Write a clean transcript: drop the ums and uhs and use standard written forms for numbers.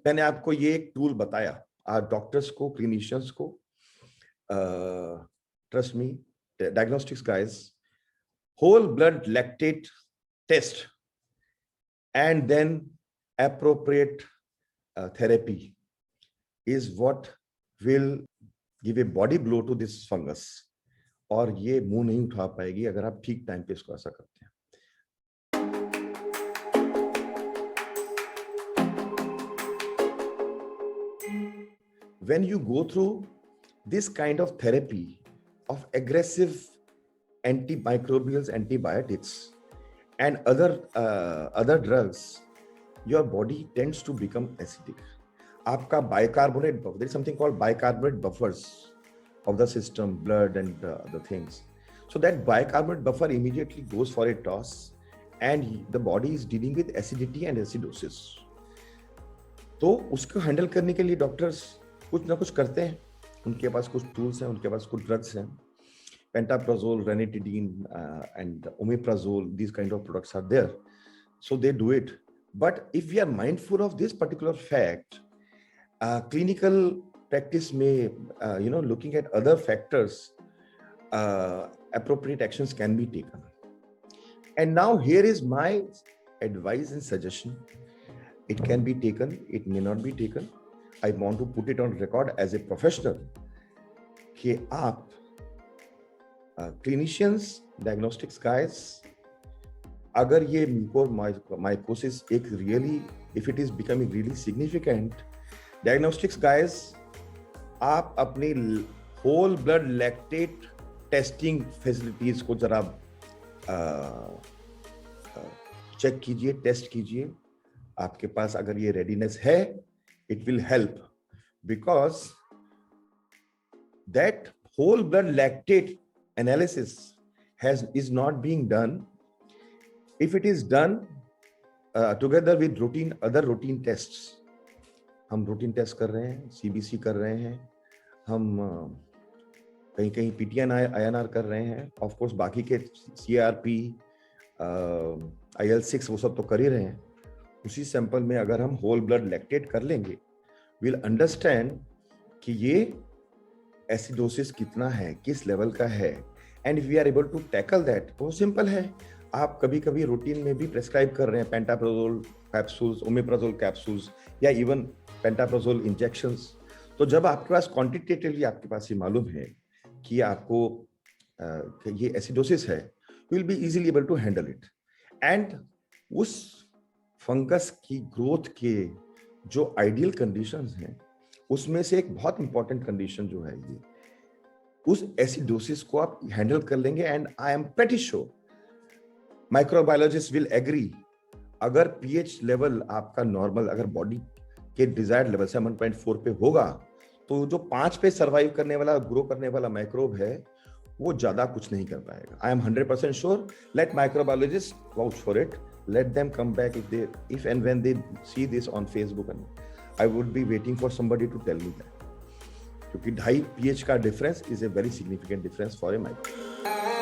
मैंने आपको ये एक टूल बताया डॉक्टर्स को, क्लिनिशियंस को, trust me, diagnostics guys, whole blood lactate test and then appropriate therapy is what will give a body blow to this fungus. और ये मुंह नहीं उठा पाएगी अगर आप ठीक टाइम पे इसको ऐसा करते हैं। When you go through this kind of therapy of aggressive antimicrobials, antibiotics, and other drugs, your body tends to become acidic. आपका bicarbonate buffer, there is something called bicarbonate buffers of the system, blood and other things. So that bicarbonate buffer immediately goes for a toss, and the body is dealing with acidity and acidosis. तो उसको handle करने के लिए doctors कुछ ना कुछ करते हैं, उनके पास कुछ टूल्स हैं, उनके पास कुछ ड्रग्स हैं, pantoprazole, ranitidine, and omeprazole, these kind of products are there, so they do it. But if we are mindful of this particular fact, clinical practice may, looking at other factors, appropriate actions can be taken. And now here is my advice and suggestion. It can be taken, it may not be taken. I want to put it on record as a professional कि आप clinicians, diagnostics guys, अगर ये mucormycosis एक really, if it is becoming really significant, diagnostics guys, आप अपनी whole blood lactate testing facilities को जरा check कीजिए, टेस्ट कीजिए. आपके पास अगर ये readiness है, it will help, because that whole blood lactate analysis is not being done. If it is done together with other routine tests, हम routine test कर रहे हैं, CBC कर रहे हैं, हम कहीं PTN INR कर रहे हैं, of course बाकी के CRP, IL-6 वो सब तो कर ही रहे हैं. उसी सैंपल में अगर हम whole blood lactate कर लेंगे, we'll understand कि ये एसिडोसिस कितना है, किस लेवल का है, and we are able to tackle that. बहुत सिंपल है. आप कभी रूटीन में भी प्रेस्क्राइब कर रहे हैं पेंटाप्राजोल कैप्सूल्स, ओमेप्राजोल कैप्सूल्स, या इवन पेंटाप्राजोल इंजेक्शंस. तो जब आपके पास क्वांटिटेटिवली आपके पास ये मालूम है कि आपको ये एसिडोसिस है, you will be easily able to handle it. And उस फंगस की ग्रोथ के जो आइडियल कंडीशंस हैं, उसमें से एक बहुत इंपॉर्टेंट कंडीशन जो है ये, उस एसिडोसिस को आप हैंडल कर लेंगे. And I am pretty sure microbiologist will agree, अगर पीएच लेवल आपका नॉर्मल, अगर बॉडी के डिजायर्ड लेवल 7.4 पे होगा, तो जो 5 पे सर्वाइव करने वाला, ग्रो करने वाला माइक्रोब है, वो ज्यादा कुछ नहीं कर पाएगा. I am 100% sure. Let microbiologist vouch for it. Let them come back if and when they see this on Facebook, and I would be waiting for somebody to tell me that. क्योंकि 2.5 pH का difference is a very significant difference for a microbe.